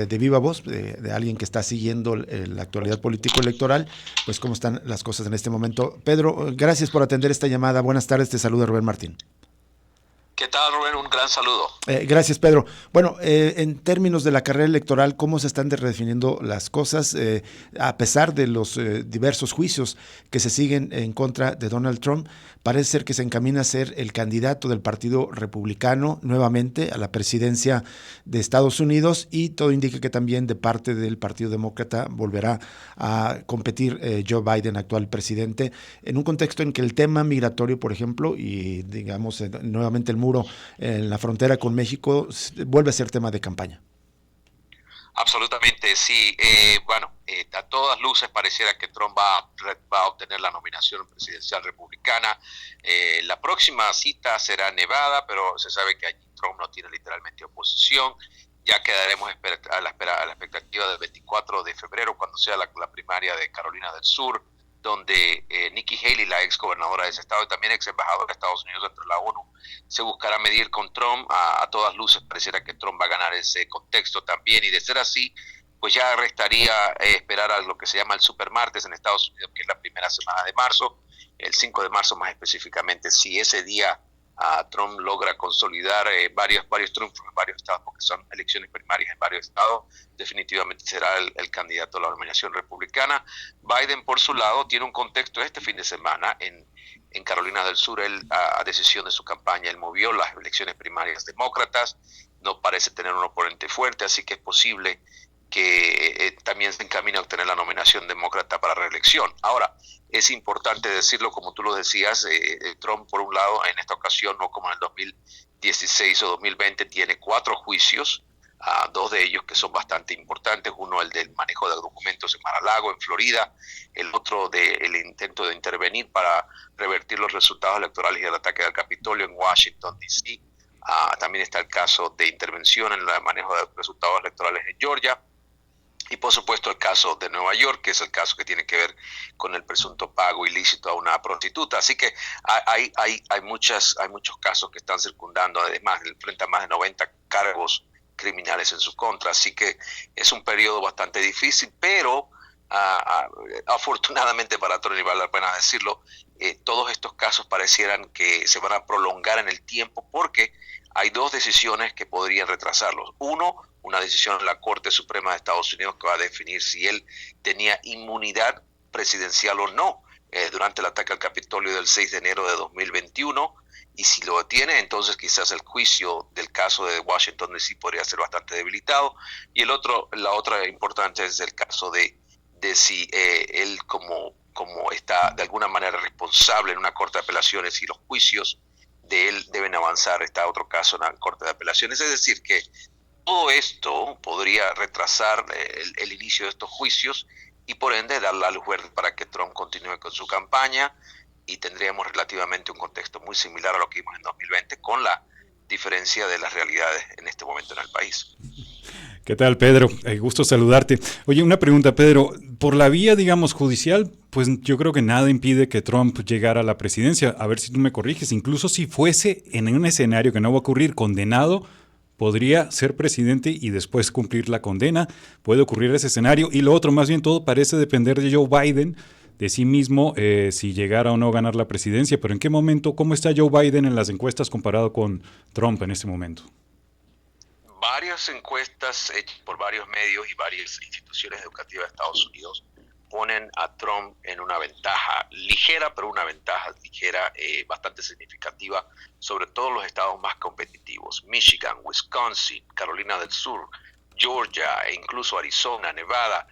de viva voz de alguien que está siguiendo la actualidad político-electoral, pues cómo están las cosas en este momento. Pedro, gracias por atender esta llamada. Buenas tardes, te saluda Rubén Martín. ¿Qué tal, Rubén? Un gran saludo. Gracias, Pedro. Bueno, en términos de la carrera electoral, ¿cómo se están redefiniendo las cosas a pesar de los diversos juicios que se siguen en contra de Donald Trump? Parece ser que se encamina a ser el candidato del Partido Republicano nuevamente a la presidencia de Estados Unidos y todo indica que también de parte del Partido Demócrata volverá a competir Joe Biden, actual presidente, en un contexto en que el tema migratorio, por ejemplo, y digamos nuevamente el muro en la frontera con México vuelve a ser tema de campaña. Absolutamente, sí. A todas luces pareciera que Trump va a obtener la nominación presidencial republicana. La próxima cita será en Nevada, pero se sabe que allí Trump no tiene literalmente oposición. Ya quedaremos a la expectativa del 24 de febrero, cuando sea la primaria de Carolina del Sur, donde Nikki Haley, la ex gobernadora de ese estado y también ex embajadora de Estados Unidos dentro de la ONU, se buscará medir con Trump. A todas luces pareciera que Trump va a ganar ese contexto también, y de ser así, pues ya restaría esperar a lo que se llama el supermartes en Estados Unidos, que es la primera semana de marzo, el 5 de marzo más específicamente. Si ese día Trump logra consolidar varios triunfos en varios estados, porque son elecciones primarias en varios estados, definitivamente será el candidato a la nominación republicana. Biden, por su lado, tiene un contexto este fin de semana en Carolina del Sur. Él, a decisión de su campaña, él movió las elecciones primarias demócratas, no parece tener un oponente fuerte, así que es posible que también se encamina a obtener la nominación demócrata para reelección. Ahora, es importante decirlo, como tú lo decías, Trump, por un lado, en esta ocasión, no como en el 2016 o 2020, tiene 4 juicios, dos de ellos que son bastante importantes. Uno, el del manejo de documentos en Mar-a-Lago, en Florida; el otro, del intento de intervenir para revertir los resultados electorales y el ataque al Capitolio en Washington, D.C. También está el caso de intervención en el manejo de resultados electorales en Georgia. Y por supuesto el caso de Nueva York, que es el caso que tiene que ver con el presunto pago ilícito a una prostituta. Así que hay muchos casos que están circundando. Además, enfrenta más de 90 cargos criminales en su contra. Así que es un periodo bastante difícil, pero afortunadamente para Trump, y vale la pena decirlo, todos estos casos parecieran que se van a prolongar en el tiempo, porque hay 2 decisiones que podrían retrasarlos. Uno, una decisión en la Corte Suprema de Estados Unidos que va a definir si él tenía inmunidad presidencial o no durante el ataque al Capitolio del 6 de enero de 2021, y si lo tiene, entonces quizás el juicio del caso de Washington D.C. podría ser bastante debilitado. Y la otra importante es el caso de si él como está de alguna manera responsable en una corte de apelaciones, y los juicios de él deben avanzar. Está otro caso en la corte de apelaciones. Es decir, que todo esto podría retrasar el inicio de estos juicios y por ende dar la luz verde para que Trump continúe con su campaña, y tendríamos relativamente un contexto muy similar a lo que vimos en 2020, con la diferencia de las realidades en este momento en el país. ¿Qué tal, Pedro? Gusto saludarte. Oye, una pregunta, Pedro. Por la vía, digamos, judicial, pues yo creo que nada impide que Trump llegara a la presidencia. A ver si tú me corriges. Incluso si fuese en un escenario que no va a ocurrir, condenado, podría ser presidente y después cumplir la condena. Puede ocurrir ese escenario. Y lo otro, más bien todo parece depender de Joe Biden, de sí mismo, si llegara o no a ganar la presidencia. Pero ¿en qué momento, cómo está Joe Biden en las encuestas comparado con Trump en este momento? Varias encuestas hechas por varios medios y varias instituciones educativas de Estados Unidos ponen a Trump en una ventaja ligera, pero una ventaja ligera bastante significativa sobre todos los estados más competitivos: Michigan, Wisconsin, Carolina del Sur, Georgia e incluso Arizona, Nevada.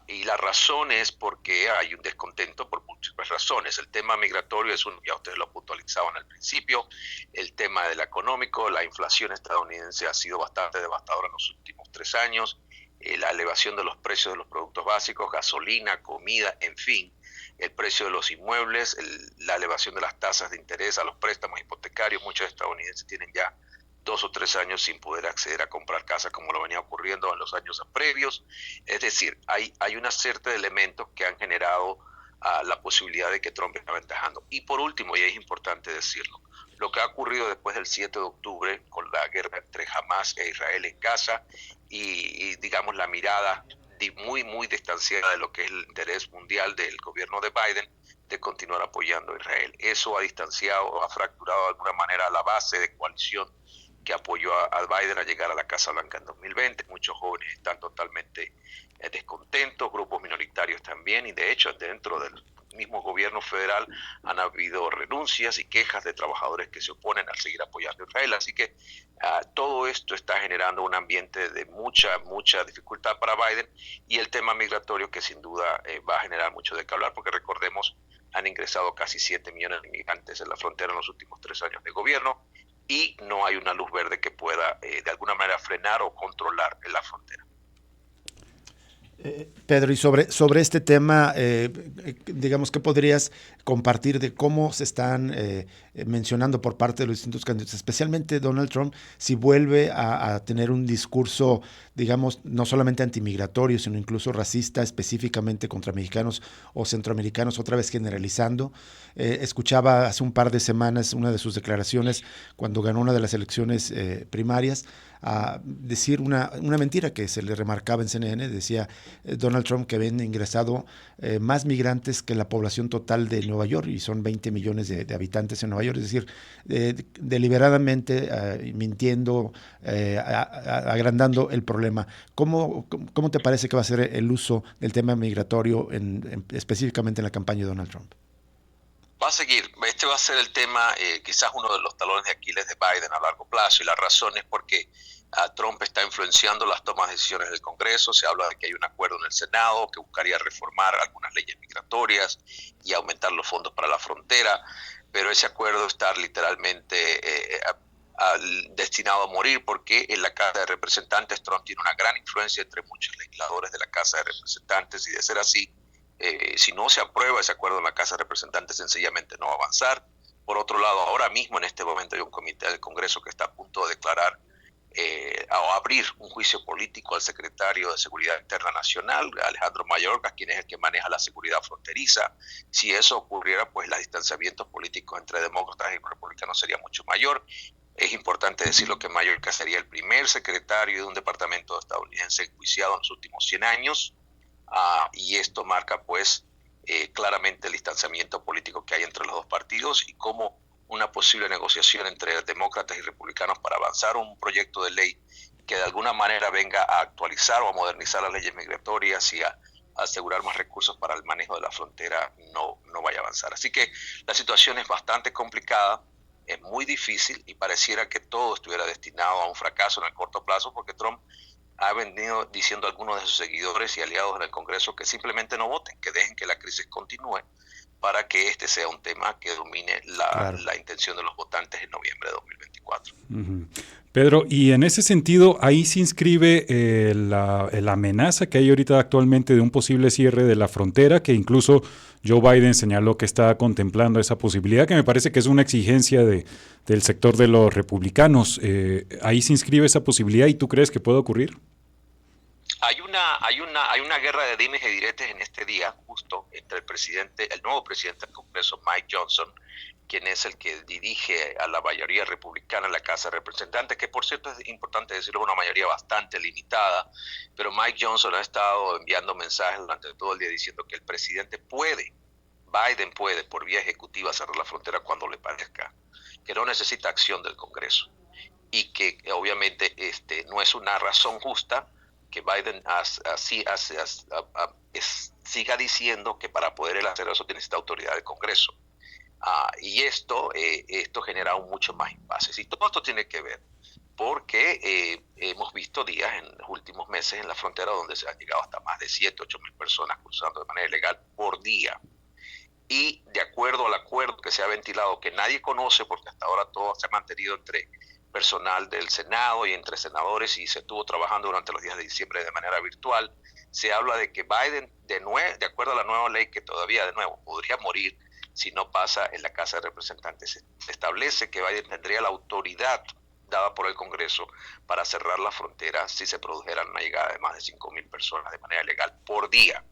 Y la razón es porque hay un descontento por múltiples razones. El tema migratorio es uno, ya ustedes lo puntualizaban al principio. El tema del económico, la inflación estadounidense ha sido bastante devastadora en los últimos 3 años. La elevación de los precios de los productos básicos, gasolina, comida, en fin. El precio de los inmuebles, la elevación de las tasas de interés a los préstamos hipotecarios. Muchos estadounidenses tienen ya 2 o 3 años sin poder acceder a comprar casa, como lo venía ocurriendo en los años previos. Es decir, hay una serie de elementos que han generado la posibilidad de que Trump esté aventajando. Y por último, y es importante decirlo, lo que ha ocurrido después del 7 de octubre con la guerra entre Hamas e Israel en Gaza y digamos, la mirada muy distanciada de lo que es el interés mundial del gobierno de Biden de continuar apoyando a Israel. Eso ha distanciado, ha fracturado de alguna manera la base de coalición que apoyó a Biden a llegar a la Casa Blanca en 2020. Muchos jóvenes están totalmente descontentos, grupos minoritarios también, y de hecho dentro del mismo gobierno federal han habido renuncias y quejas de trabajadores que se oponen al seguir apoyando a Israel. Así que todo esto está generando un ambiente de mucha dificultad para Biden, y el tema migratorio que sin duda va a generar mucho de qué hablar, porque recordemos, han ingresado casi 7 millones de inmigrantes en la frontera en los últimos 3 años de gobierno, y no hay una luz verde que pueda de alguna manera frenar o controlar en la frontera. Pedro, y sobre este tema, digamos, ¿qué podrías compartir de cómo se están mencionando por parte de los distintos candidatos, especialmente Donald Trump, si vuelve a tener un discurso, digamos, no solamente antimigratorio, sino incluso racista, específicamente contra mexicanos o centroamericanos, otra vez generalizando? Escuchaba hace un par de semanas una de sus declaraciones cuando ganó una de las elecciones primarias, a decir una mentira que se le remarcaba en CNN. Decía Donald Trump que habían ingresado más migrantes que la población total de Nueva York, y son 20 millones de habitantes en Nueva York. Es decir, deliberadamente mintiendo, agrandando el problema. ¿Cómo te parece que va a ser el uso del tema migratorio específicamente en la campaña de Donald Trump? Va a seguir. Este va a ser el tema, quizás uno de los talones de Aquiles de Biden a largo plazo, y la razón es porque Trump está influenciando las tomas de decisiones del Congreso. Se habla de que hay un acuerdo en el Senado que buscaría reformar algunas leyes migratorias y aumentar los fondos para la frontera, pero ese acuerdo está literalmente destinado a morir, porque en la Cámara de Representantes Trump tiene una gran influencia entre muchos legisladores de la Cámara de Representantes, y de ser así, si no se aprueba ese acuerdo en la Casa de Representantes, sencillamente no va a avanzar. Por otro lado, ahora mismo en este momento hay un comité del Congreso que está a punto de declarar o abrir un juicio político al secretario de Seguridad Interna Nacional, Alejandro Mayorkas, quien es el que maneja la seguridad fronteriza. Si eso ocurriera, pues los distanciamientos políticos entre demócratas y republicanos sería mucho mayor. Es importante decirlo que Mayorkas sería el primer secretario de un departamento estadounidense enjuiciado en los últimos 100 años. Y esto marca pues claramente el distanciamiento político que hay entre los dos partidos, y cómo una posible negociación entre demócratas y republicanos para avanzar un proyecto de ley que de alguna manera venga a actualizar o a modernizar las leyes migratorias y a asegurar más recursos para el manejo de la frontera no vaya a avanzar. Así que la situación es bastante complicada, es muy difícil, y pareciera que todo estuviera destinado a un fracaso en el corto plazo, porque Trump ha venido diciendo a algunos de sus seguidores y aliados en el Congreso que simplemente no voten, que dejen que la crisis continúe, para que este sea un tema que domine la intención de los votantes en noviembre de 2024. Uh-huh. Pedro, y en ese sentido, ahí se inscribe la amenaza que hay ahorita actualmente de un posible cierre de la frontera, que incluso Joe Biden señaló que está contemplando esa posibilidad, que me parece que es una exigencia del sector de los republicanos. ¿Ahí se inscribe esa posibilidad y tú crees que puede ocurrir? Hay una guerra de dimes y diretes en este día, justo entre el nuevo presidente del Congreso, Mike Johnson, quien es el que dirige a la mayoría republicana en la Casa de Representantes, que por cierto es importante decirlo, una mayoría bastante limitada, pero Mike Johnson ha estado enviando mensajes durante todo el día diciendo que el presidente Biden puede por vía ejecutiva cerrar la frontera cuando le parezca, que no necesita acción del Congreso, y que obviamente no es una razón justa que Biden siga diciendo que para poder él hacer eso necesita autoridad del Congreso. Y esto genera aún mucho más impases. Y todo esto tiene que ver porque hemos visto días en los últimos meses en la frontera donde se han llegado hasta más de 7-8 mil personas cruzando de manera ilegal por día. Y de acuerdo al acuerdo que se ha ventilado, que nadie conoce porque hasta ahora todo se ha mantenido entre personal del Senado y entre senadores, y se estuvo trabajando durante los días de diciembre de manera virtual, se habla de que Biden, de acuerdo a la nueva ley, que todavía de nuevo podría morir si no pasa en la Casa de Representantes, se establece que Biden tendría la autoridad dada por el Congreso para cerrar la frontera si se produjera una llegada de más de 5,000 personas de manera ilegal por día.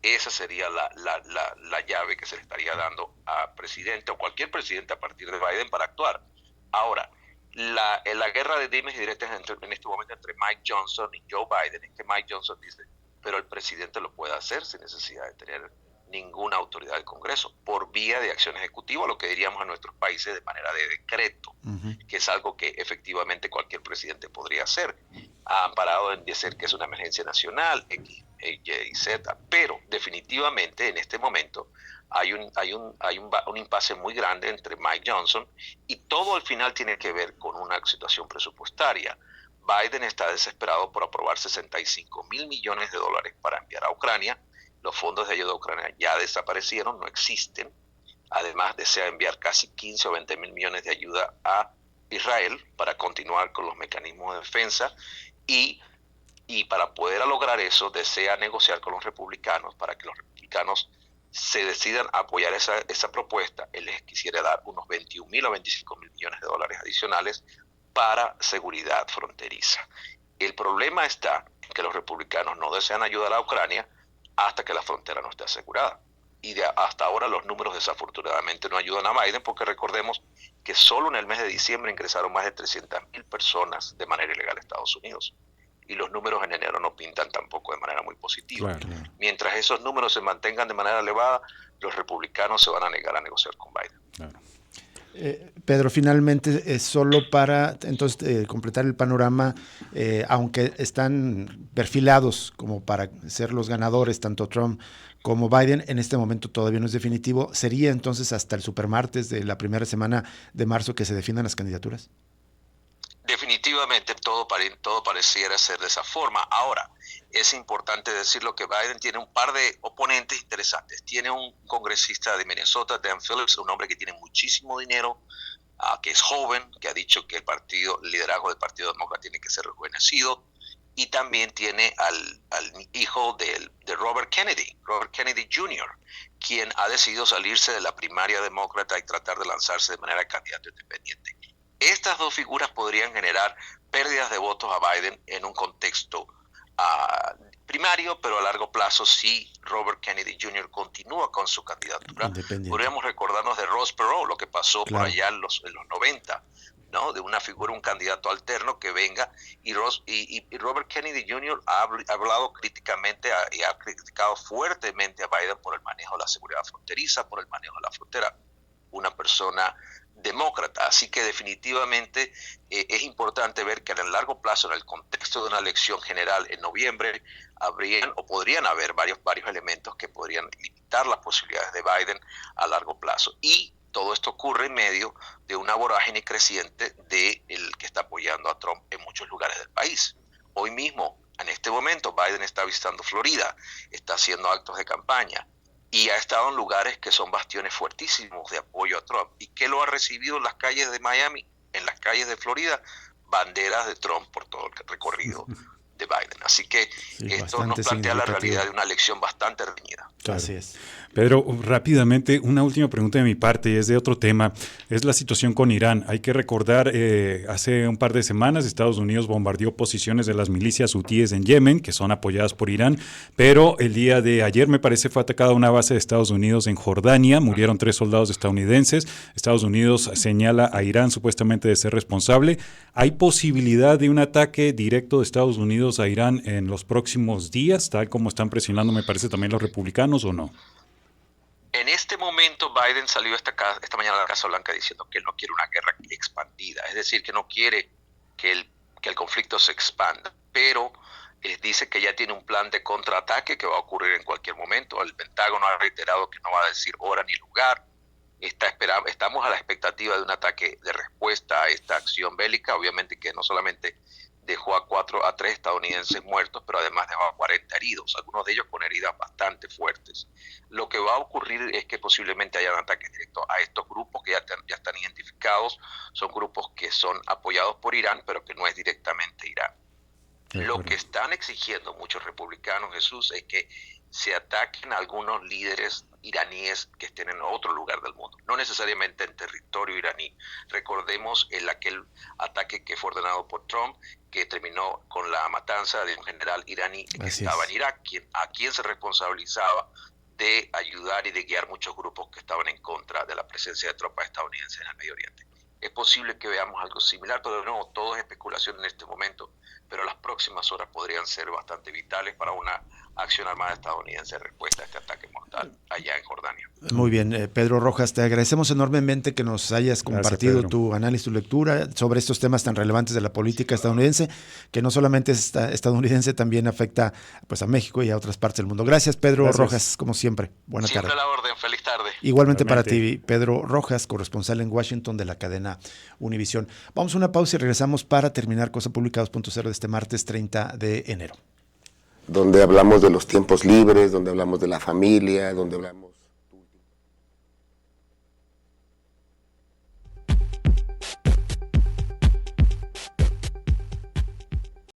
Esa sería la llave que se le estaría dando a presidente o cualquier presidente a partir de Biden para actuar. Ahora, la guerra de dimes y diretes en este momento entre Mike Johnson y Joe Biden es que Mike Johnson dice, pero el presidente lo puede hacer sin necesidad de tener ninguna autoridad del Congreso, por vía de acción ejecutiva, lo que diríamos en nuestros países de manera de decreto, que es algo que efectivamente cualquier presidente podría hacer, amparado en decir que es una emergencia nacional, X, Y, Z, pero definitivamente en este momento hay un impasse muy grande entre Mike Johnson y todo al final tiene que ver con una situación presupuestaria. Biden está desesperado por aprobar 65 mil millones de dólares para enviar a Ucrania. Los fondos de ayuda a Ucrania ya desaparecieron, no existen. Además, desea enviar casi 15 o 20 mil millones de ayuda a Israel para continuar con los mecanismos de defensa y para poder lograr eso desea negociar con los republicanos para que los republicanos se decidan a apoyar esa propuesta. Él les quisiera dar unos 21 mil o 25 mil millones de dólares adicionales para seguridad fronteriza. El problema está en que los republicanos no desean ayudar a Ucrania hasta que la frontera no esté asegurada. Y hasta ahora los números desafortunadamente no ayudan a Biden, porque recordemos que solo en el mes de diciembre ingresaron más de 300.000 personas de manera ilegal a Estados Unidos. Y los números en enero no pintan tampoco de manera muy positiva. Claro. Mientras esos números se mantengan de manera elevada, los republicanos se van a negar a negociar con Biden. Claro. Pedro, finalmente, solo para entonces completar el panorama, aunque están perfilados como para ser los ganadores, tanto Trump como Biden, en este momento todavía no es definitivo. ¿Sería entonces hasta el supermartes de la primera semana de marzo que se definan las candidaturas? Definitivamente todo pareciera ser de esa forma. Ahora, es importante decirlo que Biden tiene un par de oponentes interesantes. Tiene un congresista de Minnesota, Dan Phillips, un hombre que tiene muchísimo dinero, que es joven, que ha dicho que el liderazgo del Partido Demócrata tiene que ser rejuvenecido. Y también tiene al hijo de Robert Kennedy Jr., quien ha decidido salirse de la primaria demócrata y tratar de lanzarse de manera de candidato independiente. Estas dos figuras podrían generar pérdidas de votos a Biden en un contexto primario, pero a largo plazo, si Robert Kennedy Jr. continúa con su candidatura, podríamos recordarnos de Ross Perot, lo que pasó por allá en los 90, ¿no? De una figura, un candidato alterno que venga, y Robert Kennedy Jr. ha hablado críticamente y ha criticado fuertemente a Biden por el manejo de la seguridad fronteriza, por el manejo de la frontera. Una persona demócrata, así que definitivamente es importante ver que en el largo plazo, en el contexto de una elección general en noviembre, podrían haber varios elementos que podrían limitar las posibilidades de Biden a largo plazo. Y todo esto ocurre en medio de una vorágine creciente de el que está apoyando a Trump en muchos lugares del país. Hoy mismo, en este momento, Biden está visitando Florida, está haciendo actos de campaña, y ha estado en lugares que son bastiones fuertísimos de apoyo a Trump. ¿Y qué lo ha recibido en las calles de Miami, en las calles de Florida? Banderas de Trump por todo el recorrido de Biden. Así que esto nos plantea la realidad de una elección bastante reñida. Claro. Así es. Pedro, rápidamente, una última pregunta de mi parte, es de otro tema, es la situación con Irán. Hay que recordar, hace un par de semanas Estados Unidos bombardeó posiciones de las milicias hutíes en Yemen, que son apoyadas por Irán, pero el día de ayer, me parece, fue atacada una base de Estados Unidos en Jordania, murieron 3 soldados estadounidenses. Estados Unidos señala a Irán supuestamente de ser responsable. ¿Hay posibilidad de un ataque directo de Estados Unidos a Irán en los próximos días, tal como están presionando, me parece, también los republicanos, o no? En este momento Biden salió esta mañana a la Casa Blanca diciendo que él no quiere una guerra expandida, es decir, que no quiere que el conflicto se expanda, pero dice que ya tiene un plan de contraataque que va a ocurrir en cualquier momento. El Pentágono ha reiterado que no va a decir hora ni lugar. Estamos a la expectativa de un ataque de respuesta a esta acción bélica, obviamente que no solamente dejó a 3 estadounidenses muertos, pero además dejó a 40 heridos, algunos de ellos con heridas bastante fuertes. Lo que va a ocurrir es que posiblemente haya ataques directos a estos grupos que ya están identificados. Son grupos que son apoyados por Irán, pero que no es directamente Irán. Lo que están exigiendo muchos republicanos, Jesús, es que se ataquen a algunos líderes iraníes que estén en otro lugar del mundo, no necesariamente en territorio iraní. Recordemos aquel ataque que fue ordenado por Trump que terminó con la matanza de un general iraní que estaba en Irak, a quien se responsabilizaba de ayudar y de guiar muchos grupos que estaban en contra de la presencia de tropas estadounidenses en el Medio Oriente. Es posible que veamos algo similar, pero de nuevo, todo es especulación en este momento, pero las próximas horas podrían ser bastante vitales para una acción armada estadounidense en respuesta a este ataque mortal allá en Jordania. Muy bien, Pedro Rojas, te agradecemos enormemente que nos hayas compartido tu análisis, tu lectura sobre estos temas tan relevantes de la política estadounidense, que no solamente es estadounidense, también afecta pues a México y a otras partes del mundo. Gracias, Pedro Rojas, como siempre. Buena tarde. Siempre a la orden, feliz tarde. Igualmente para ti, Pedro Rojas, corresponsal en Washington de la cadena Univisión. Vamos a una pausa y regresamos para terminar Cosa Pública 2.0 de este martes 30 de enero. Donde hablamos de los tiempos libres, donde hablamos de la familia, donde hablamos